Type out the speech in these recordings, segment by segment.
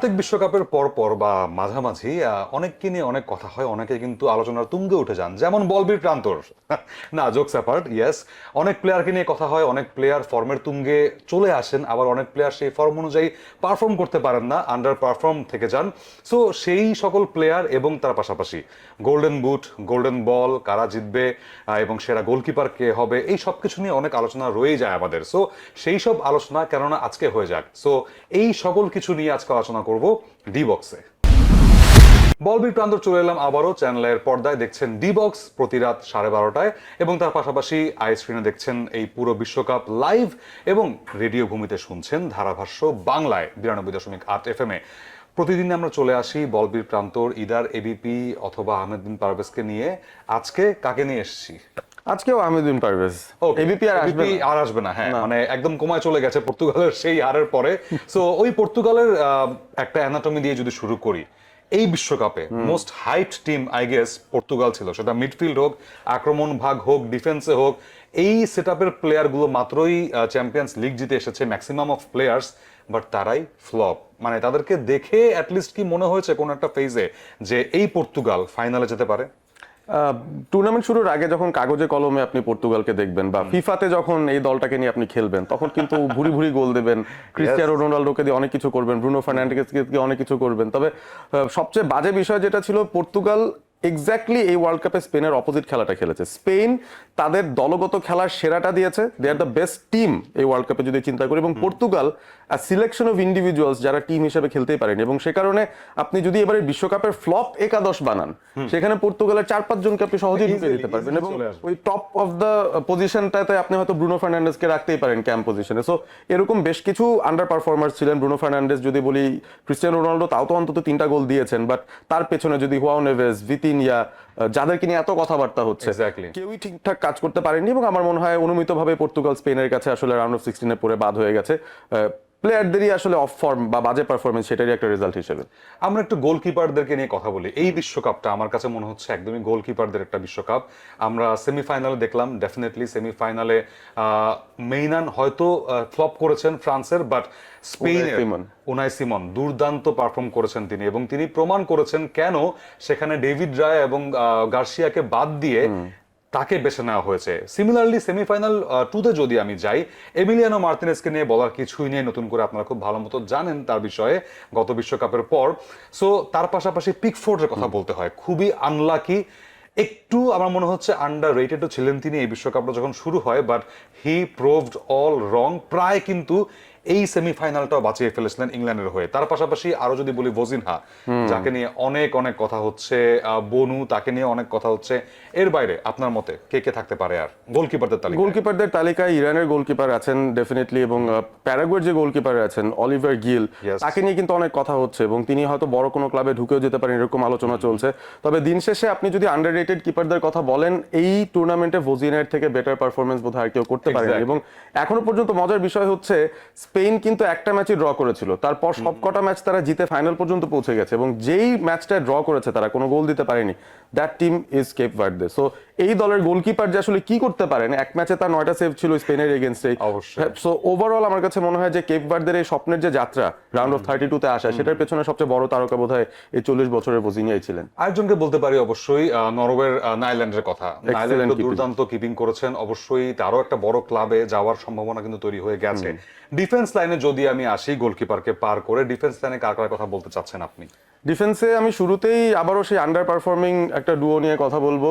প্রত্যেক বিশ্বকাপের পর বা মাঝামাঝি অনেককে নিয়ে অনেক কথা হয়, অনেকে কিন্তু আলোচনার তুঙ্গে উঠে যান, যেমন বলবীর প্রান্তর। না, জোকস অ্যাপার্ট, ইয়েস, অনেক প্লেয়ারকে নিয়ে কথা হয়, অনেক প্লেয়ার ফর্মের তুঙ্গে চলে আসেন, আবার অনেক প্লেয়ার সেই ফর্ম অনুযায়ী পারফর্ম করতে পারেন না, আন্ডার পারফর্ম থেকে যান। সো সেই সকল প্লেয়ার এবং তার পাশাপাশি গোল্ডেন বুট, গোল্ডেন বল কারা জিতবে এবং সেরা গোলকিপার কে হবে, এই সব কিছু নিয়ে অনেক আলোচনা রয়েই যায় আমাদের। সো সেই সব আলোচনা কেননা আজকে হয়ে যাক। সো এই সকল কিছু নিয়ে আজকে আলোচনা করব ডি বক্সে। বলবীর প্রান্তর চলে এলাম আবারও চ্যানেলের পর্দায়। দেখছেন ডি বক্স প্রতি রাত 12:30টায় এবং তার পাশাপাশি আই স্ক্রিনে দেখছেন এই পুরো বিশ্বকাপ লাইভ এবং রেডিও ভূমিতে শুনছেন ধারাভাষ্য বাংলায় 92.8 FM এ। প্রতিদিন আমরা চলে আসি বলবীর প্রান্তর, ইদার এবিপি অথবা আহমেদ বিন পারভেজকে নিয়ে। আজকে কাকে নিয়ে এসেছি? আজকেও আহমেদ বিন পারভেজ। এবিপি আর আসবে না, হ্যাঁ, মানে একদম কমায় চলে গেছে পর্তুগালের সেই হারের পরে। সো ওই পর্তুগালের একটা অ্যানাটমি দিয়ে যদি শুরু করি, এই বিশ্বকাপে most height team I guess Portugal ছিল, সেটা মিডফিল্ড হোক, আক্রমণ ভাগ হোক, ডিফেন্সে হোক। এই সেটআপের প্লেয়ারগুলো মাত্রই চ্যাম্পিয়ন্স লিগ জিতে এসেছে, ম্যাক্সিমাম অফ প্লেয়ার্স, বাট তারাই ফ্লপ। মানে তাদেরকে দেখে অ্যাটলিস্ট কি মনে হয়েছে কোন একটা ফেজে যে এই পর্তুগাল ফাইনালে যেতে পারে? টুর্নামেন্ট শুরুর আগে যখন কাগজে কলমে আপনি পর্তুগালকে দেখবেন বা ফিফাতে যখন এই দলটাকে নিয়ে আপনি খেলবেন, তখন কিন্তু ভুরি ভুরি গোল দেবেন, ক্রিস্টিয়ানো রোনাল্ডোকে দিয়ে অনেক কিছু করবেন, ব্রুনো ফার্নান্ডেজকে দিয়ে অনেক কিছু করবেন। তবে সবচেয়ে বাজে বিষয় যেটা ছিল, পর্তুগাল এক্স্যাক্টলি এই ওয়ার্ল্ড কাপে স্পেনের অপোজিট খেলাটা খেলেছে। স্পেন তাদের দলগত খেলার সেরাটা দিয়েছে, দে আর দ্য বেস্ট টিম এই ওয়ার্ল্ড কাপে যদি চিন্তা করি, এবং পর্তুগাল সিলেকশন অফ ইন্ডিভিজুয়ালস যারা টিম হিসেবে খেলতেই পারেনি। এবং সে কারণে আপনি যদি এবারে বিশ্বকাপের ফ্লপ একাদশ বানান, সেখানে পর্তুগালের 4-5 জনকে আপনি সহজেই ঢুকে দিতে পারবেন এবং ওই টপ অফ দ্য পজিশনটাতে আপনি হয়তো ব্রুনো ফার্নান্ডেজকে রাখতেই পারেন ক্যাম্প পজিশনে। সো এরকম বেশ কিছু আন্ডার পারফর্মার্স ছিলেন। ব্রুনো ফার্নান্ডেজ যদি বলি, ক্রিস্টিয়ানো রোনাল্ডো তাও তো অন্তত 3টা গোল দিয়েছেন, বাট তার পেছনে যদি হুয়াও নেভেজ, ভিতিনিয়া, যাদেরকে নিয়ে এত কথাবার্তা হচ্ছে, কেউই ঠিকঠাক কাজ করতে পারেনি। এবং আমার মনে হয় অনুমিতভাবে পর্তুগাল স্পেনের কাছে আসলে রাউন্ড অফ 16-এ পরে বাদ হয়ে গেছে, প্লেয়ারদেরই আসলে অফ ফর্ম বা বাজে পারফরমেন্স, সেটারই একটা রেজাল্ট হিসেবে। আমরা একটু গোলকিপারদেরকে নিয়ে কথা বলি। এই বিশ্বকাপটা আমার কাছে মনে হচ্ছে একদমই গোলকিপারদের একটা বিশ্বকাপ। আমরা সেমিফাইনালে দেখলাম, ডেফিনেটলি সেমিফাইনালে মেইনান হয়তো ফ্লপ করেছেন ফ্রান্সের, বাট স্পেনের উনাই সিমন দুর্দান্ত পারফর্ম করেছেন তিনি, এবং তিনি প্রমাণ করেছেন কেন সেখানে ডেভিড রায় এবং গার্সিয়াকে বাদ দিয়ে তাকে বেছে নেওয়া হয়েছে। সিমিলারলি সেমিফাইনাল 2-তে যদি আমি যাই, এমিলিয়ানো মার্তিনেজকে নিয়ে বলার কিছুই নেই, নতুন করে আপনারা খুব ভালো মতো জানেন তার বিষয়ে গত বিশ্বকাপের পর। সো তার পাশাপাশি পিকফোর্ডের কথা বলতে হয়, খুবই আনলাকি, একটু আমার মনে হচ্ছে আন্ডার রেটেডও ছিলেন তিনি এই বিশ্বকাপটা যখন শুরু হয়, বাট হি প্রুভড অল রং। প্রায় কিন্তু এই সেমিফাইনালটাও বাঁচিয়ে ফেলেছিলেন ইংল্যান্ডের হয়ে। তার পাশাপাশি আরো যদি বলি ভোজিনহা, যাকে নিয়ে অনেক অনেক কথা হচ্ছে, বনু, তাকে নিয়ে অনেক কথা হচ্ছে। এর বাইরে আপনার মতে কে কে থাকতে পারে? আর গোলকিপারদের তালিকায় ইরানের গোলকিপার আছেন ডেফিনেটলি, এবং প্যারাগুয়ের যে গোলকিপার আছেন অলিভার গিল, তাকে নিয়ে কিন্তু অনেক কথা হচ্ছে এবং তিনি হয়তো বড় কোনো ক্লাবে ঢুকেও যেতে পারেন, এরকম আলোচনা চলছে। তবে দিন শেষে আপনি যদি আন্ডাররেটেড কিপারদের কথা বলেন, এই টুর্নামেন্টে ভোজিনের থেকে বেটার পারফরমেন্স বোধহয় আর কেউ করতে পারেনি। এবং এখনো পর্যন্ত মজার বিষয় হচ্ছে, স্পেন কিন্তু একটা ম্যাচই ড্র করেছিল, তারপর সবকটা ম্যাচ তারা জিতে ফাইনাল পর্যন্ত পৌঁছে গেছে, এবং যেই ম্যাচটা ড্র করেছে তারা কোনো গোল দিতে পারেনি, that team is Cape Verde. So এই দলের গোলকিপার যে আসলে কি করতে পারেন, এক ম্যাচে তার 9টা সেভ ছিল স্পেনের এগেইনস্টে। সো ওভারঅল আমার কাছে মনে হয় যে কেপ ভার্দের এই স্বপ্নের যে যাত্রা রাউন্ড অফ 32-তে আসা, সেটার পেছনে সবচেয়ে বড় তারকা বোধহয় এই 40 বছরের ভোজিনিয়াই ছিলেন। আরেকজনকে বলতে পারি অবশ্যই নরওয়ের নাইল্যান্ডের কথা। নাইল্যান্ড দুর্দান্ত কিপিং করেছেন, অবশ্যই তারও একটা বড় ক্লাবে যাওয়ার সম্ভাবনা কিন্তু তৈরি হয়ে গেছে। ডিফেন্স লাইনে যদি আমি আসি, গোলকিপারকে পার করে ডিফেন্স লাইনে কার কার কথা বলতে চাচ্ছেন আপনি? ডিফেন্সে আমি শুরুতেই আবারও সেই আন্ডার পারফর্মিং একটা ডুও নিয়ে কথা বলবো,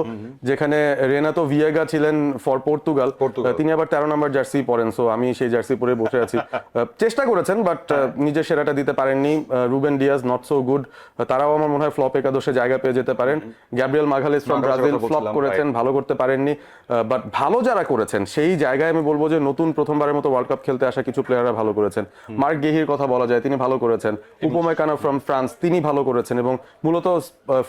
যেখানে রেনাতো ভিয়েগা ছিলেন ফর পর্তুগাল। তিনি আবার 13 নম্বর জার্সি পরেন, সো আমি সেই জার্সি পরে বসে আছি। চেষ্টা করেছেন বাট নিজের সেরাটা দিতে পারেননি। Ruben Diaz not so good, তারাও আমার মনে হয় ফ্লপ একাদশে জায়গা পেয়ে যেতে পারেন। গ্যাব্রিয়েল মাগালেস ফ্রম ব্রাজিল ফ্লপ করেছেন, ভালো করতে পারেননি। বাট ভালো যারা করেছেন সেই জায়গায় আমি বলবো যে নতুন প্রথমবারের মতো ওয়ার্ল্ড কাপ খেলতে আসা কিছু প্লেয়াররা ভালো করেছেন। মার্ক গেহির কথা বলা যায়, তিনি ভালো করেছেন। উপমেকানো ফ্রম ফ্রান্স, তিনি ভালো করেছেন এবং মূলত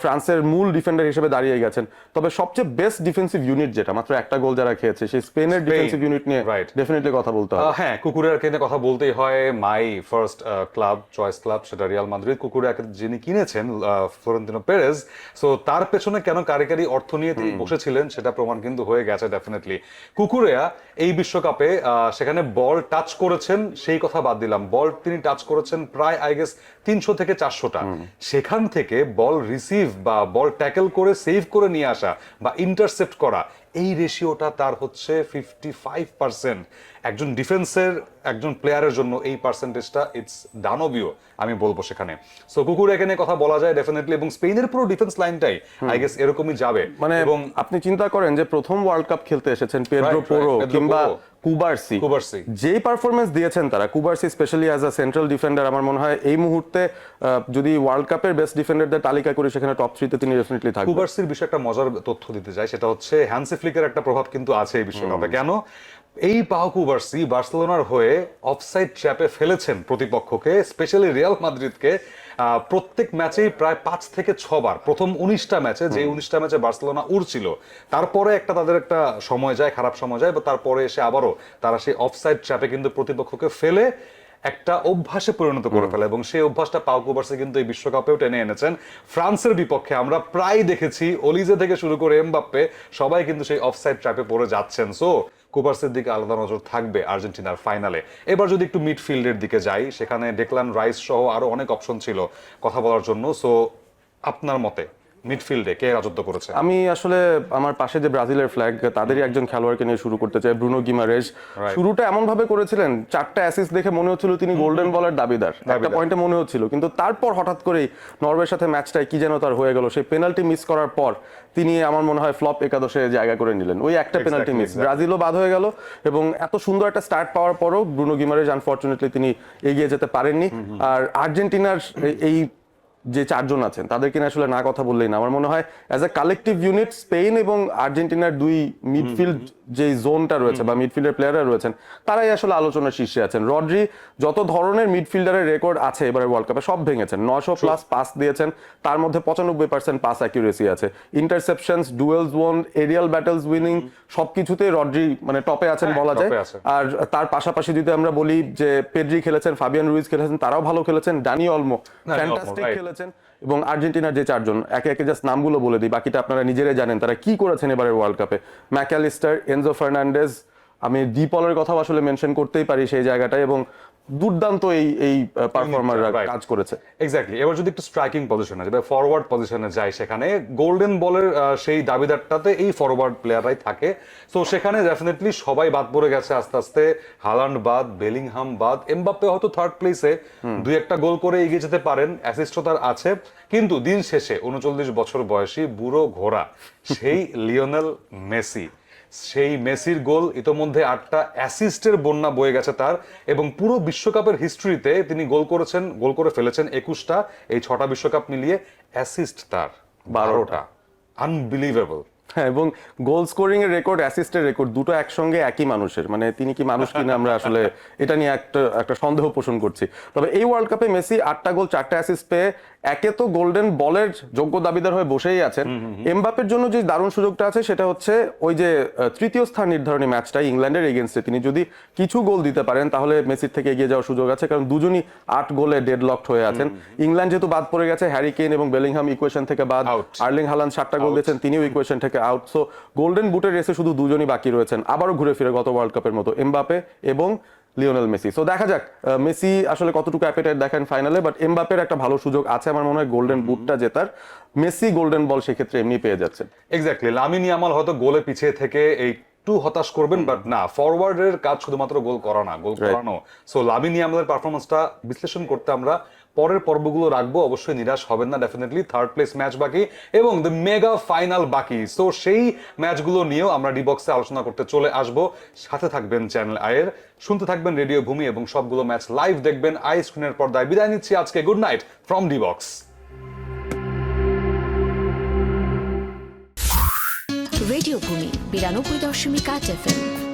ফ্রান্সের মূল ডিফেন্ডার হিসেবে দাঁড়িয়ে গেছেন। তবে সবচেয়ে বেস্ট ডিফেন্সিভ ইউনিট যেটা মাত্র একটা গোল যারা খেয়েছে সেই স্পেনের ডিফেন্সিভ ইউনিট নিয়ে ডেফিনেটলি কথা বলতে হবে। হ্যাঁ, কুকুরেয়াকে নিয়ে কথা বলতেই হয়। My first club choice club সেটা রিয়াল মাদ্রিদ। কুকুরেয়াকে যিনি কিনেছেন ফ্লোরেন্তিনো পেরেজ, সো তার পেছনে কেন কারিগরি অর্থ নিয়ে তিনি বসেছিলেন সেটা প্রমাণ কিন্তু হয়ে গেছে ডেফিনেটলি। কুকুরেয়া এই বিশ্বকাপে সেখানে বল টাচ করেছেন সেই কথা বাদ দিলাম, বল তিনি টাচ করেছেন প্রায় আই গেস 300 থেকে 400টা। সেখান থেকে বল রিসিভ বা বল ট্যাকেল করে সেভ করে নিয়ে আসা বা ইন্টারসেপ্ট করা, এই রেশিওটা তার হচ্ছে 55%। একজন ডিফেন্সের একজন প্লেয়ারের জন্য এই পার্সেন্টেজটা ইটস দানবীয় আমি বলবো সেখানে। সো কুকুর এখানে কথা বলা যায় ডেফিনেটলি, এবং স্পেনের পুরো ডিফেন্স লাইনটাই আই গেস এরকমই যাবে। মানে এবং আপনি চিন্তা করেন যে প্রথম ওয়ার্ল্ড কাপ খেলতে এসেছেন পেড্রো পোরো কিংবা কুবার্সি, যেই পারফরমেন্স দিয়েছেন তারা, Cubarsi specially as a central defender, আমার মনে হয় এই মুহূর্তে যদি ওয়ার্ল্ড কাপের বেস্ট ডিফেন্ডারদের তালিকা করি সেখানে টপ 3 তে তিনি ডেফিনেটলি থাকবেন। কুবার্সির বিষয়ে একটা মজার তথ্য দিতে চাই, সেটা হচ্ছে হ্যান্সি ফ্লিকের একটা প্রভাব কিন্তু আছে এই বিশ্বকাপে। কেন? এই পাও কুবার্সি বার্সেলোনার হয়ে অফসাইড ট্র্যাপে ফেলেছেন প্রতিপক্ষকে, স্পেশালি রিয়াল মাদ্রিদকে প্রত্যেক ম্যাচেই প্রায় 5 থেকে 6 বার। প্রথম 19টা ম্যাচে, যে 19টা ম্যাচে বার্সেলোনা উড়ছিল, তারপরে তাদের একটা সময় যায়, খারাপ সময় যায়, বা তারপরে এসে আবারও তারা সেই অফসাইড ট্র্যাপে কিন্তু প্রতিপক্ষকে ফেলে একটা অভ্যাসে পরিণত করে ফেলে, এবং সেই অভ্যাসটা পাও কুবার্সি কিন্তু এই বিশ্বকাপেও টেনে এনেছেন। ফ্রান্সের বিপক্ষে আমরা প্রায় দেখেছি অলিজে থেকে শুরু করে এমবাপ্পে সবাই কিন্তু সেই অফসাইড ট্র্যাপে পড়ে যাচ্ছেন। সো কুবার্সের দিকে আলাদা নজর থাকবে আর্জেন্টিনার ফাইনালে। এবার যদি একটু মিডফিল্ডের দিকে যাই, সেখানে ডেকলান রাইস সহ আরো অনেক অপশন ছিল কথা বলার জন্য। সো আপনার মতে মিডফিল্ডে কে রাজত্ব করেছে? আমি আসলে আমার পাশে যে ব্রাজিলের ফ্ল্যাগ তাদেরই একজন খেলোয়াড়কে নিয়ে শুরু করতে চাই, ব্রুনো গিমারেজ। শুরুটা এমন ভাবে করেছিলেন, 4টা অ্যাসিস্ট দেখে মনে হচ্ছিল তিনি গোল্ডেন বলের দাবিদার, একটা পয়েন্টে মনে হচ্ছিল, কিন্তু তারপর হঠাৎ করেই নরওয়ের সাথে ম্যাচটায় কি যেন তার হয়ে গেল, সেই পেনাল্টি মিস করার পর তিনি আমার মনে হয় ফ্লপ একাদশে জায়গা করে নিলেন। ওই একটা পেনাল্টি মিস, ব্রাজিলও বাদ হয়ে গেল, এবং এত সুন্দর একটা স্টার্ট পাওয়ার পরও ব্রুনো গিমারেজ আনফরচুনেটলি তিনি এগিয়ে যেতে পারেননি। আর আর্জেন্টিনার এই যে 4 জন আছেন তাদেরকে আসলে না কথা বললেই না। আমার মনে হয় as a collective unit Spain এবং আর্জেন্টিনার দুই মিডফিল্ড যে জোনটা রয়েছে বা মিডফিল্ডের প্লেয়াররা রয়েছেন তারাই আসলে আলোচনার শীর্ষে আছেন। রড্রি যত ধরনের মিডফিল্ডারের রেকর্ড আছে এবারে ওয়ার্ল্ড কাপে সব ভেঙেছেন। 900+ পাস দিয়েছেন, তার মধ্যে 95% পাস অ্যাকিউরেসি আছে। Interceptions, duels won, aerial battles winning, সবকিছুতেই রড্রি মানে টপে আছেন বলা যায়। আর তার পাশাপাশি যদি আমরা বলি যে পেড্রি খেলেছেন, ফাবিয়ান রুইজ খেলেছেন, তারাও ভালো খেলেছেন, ডানি অলমো ফ্যান্টাস্টিক খেলেছেন। এবং আর্জেন্টিনার যে 4 জন, একে একে জাস্ট নামগুলো বলে দিই, বাকিটা আপনারা নিজেরাই জানেন তারা কি করেছেন এবারের ওয়ার্ল্ড কাপে। ম্যাকঅ্যালিস্টার, এনজো ফার্নান্ডেজ, আমি ডিপলের কথাও আসলে মেনশন করতেই পারি সেই জায়গাটায়, এবং দুর্দান্ত এই পারফর্মাররা কাজ করেছে। এক্স্যাক্টলি। এবার যদি একটু স্ট্রাইকিং পজিশনে যাই, ফরওয়ার্ড পজিশনে যাই, সেখানে গোল্ডেন বলের সেই দাবিদারটাতে এই ফরওয়ার্ড প্লেয়াররাই থাকে। সো সেখানে ডেফিনেটলি সবাই বাদ পড়ে গেছে আস্তে আস্তে। হালান্ড বাদ, বেলিংহাম বাদ, এমবাপ্পে হয়তো থার্ড প্লেসে 2-1টা গোল করে এগিয়ে যেতে পারেন, অ্যাসিস্টও তার আছে, কিন্তু দিন শেষে 39 বছর বয়সী বুড়ো ঘোড়া সেই লিওনেল মেসি, সেই মেসির গোল ইতোমধ্যে 8টা অ্যাসিস্টের বন্যা বয়ে গেছে তার, এবং পুরো বিশ্বকাপের হিস্ট্রিতে তিনি গোল করে ফেলেছেন 21টা, এই 6টা বিশ্বকাপ মিলিয়ে অ্যাসিস্ট তার 12টা। আনবিলিভেবল। হ্যাঁ, এবং গোল স্কোরিং এর রেকর্ড, অ্যাসিস্টের রেকর্ড দুটো একসঙ্গে একই মানুষের, মানে তিনি কি মানুষ কিনা আমরা আসলে এটা নিয়ে একটা সন্দেহ পোষণ করছি। তবে এই ওয়ার্ল্ড কাপে মেসি 8টা গোল 4টা অ্যাসিস্ট পেয়ে একে তো গোল্ডেন বলের যোগ্য দাবিদার হয়ে বসেই আছেন। এমবাপ্পের জন্য যে দারুণ সুযোগটা আছে সেটা হচ্ছে ওই যে তৃতীয় স্থান নির্ধারণী ম্যাচটা ইংল্যান্ডের এগেইনস্টে তিনি যদি কিছু গোল দিতে পারেন তাহলে মেসির থেকে এগিয়ে যাওয়ার সুযোগ আছে, কারণ দুজনই 8 গোলে ডেডলকড হয়ে আছেন। ইংল্যান্ড যেহেতু বাদ পড়ে গেছে, হ্যারি কেইন এবং বেলিংহাম ইকুয়েশন থেকে বাদ, আর্লিং হালান্ড 7টা গোল দিয়েছেন, তিনিও ইকুয়েশন থেকে আউট। সো গোল্ডেন বুটের রেসে শুধু দুজনই বাকি রয়েছেন, আবারও ঘুরে ফিরে গত ওয়ার্ল্ড কাপের মতো এমবাপ্পে এবং লিওনেল মেসি। সো দেখা যাক মেসি আসলে কতটুকু অ্যাপেটাইট দেখেন ফাইনালে, বাট এমবাপ্পের একটা ভালো সুযোগ আছে আমার মনে হয় গোল্ডেন বুটটা জেতার। মেসি গোল্ডেন বল সেক্ষেত্রে এমনি পেয়ে যাচ্ছেন। এক্স্যাক্টলি। লামিন ইয়ামাল হয়তো গোলে পিছিয়ে থেকে একটু হতাশ করবেন, বাট না, ফরওয়ার্ডের কাজ শুধুমাত্র গোল করা না, গোল করানো। সো লামিন ইয়ামালের পারফরমেন্সটা বিশ্লেষণ করতে আমরা পরের পর্বগুলো রাখবো, অবশ্যই নিরাশ হবেন না। ডেফিনেটলি থার্ড প্লেস ম্যাচ বাকি এবং দ্য মেগা ফাইনাল বাকি। সো সেই ম্যাচগুলো নিয়েও আমরা ডিবক্সে আলোচনা করতে চলে আসবো। সাথে থাকবেন চ্যানেল আয়ের, শুনতে থাকবেন রেডিও ভূমি, এবং সবগুলো ম্যাচ লাইভ দেখবেন আই স্ক্রিনের পর্দায়। বিদায় নিচ্ছি আজকে, good night from DBox. Radio ভূমি 92.8 FM।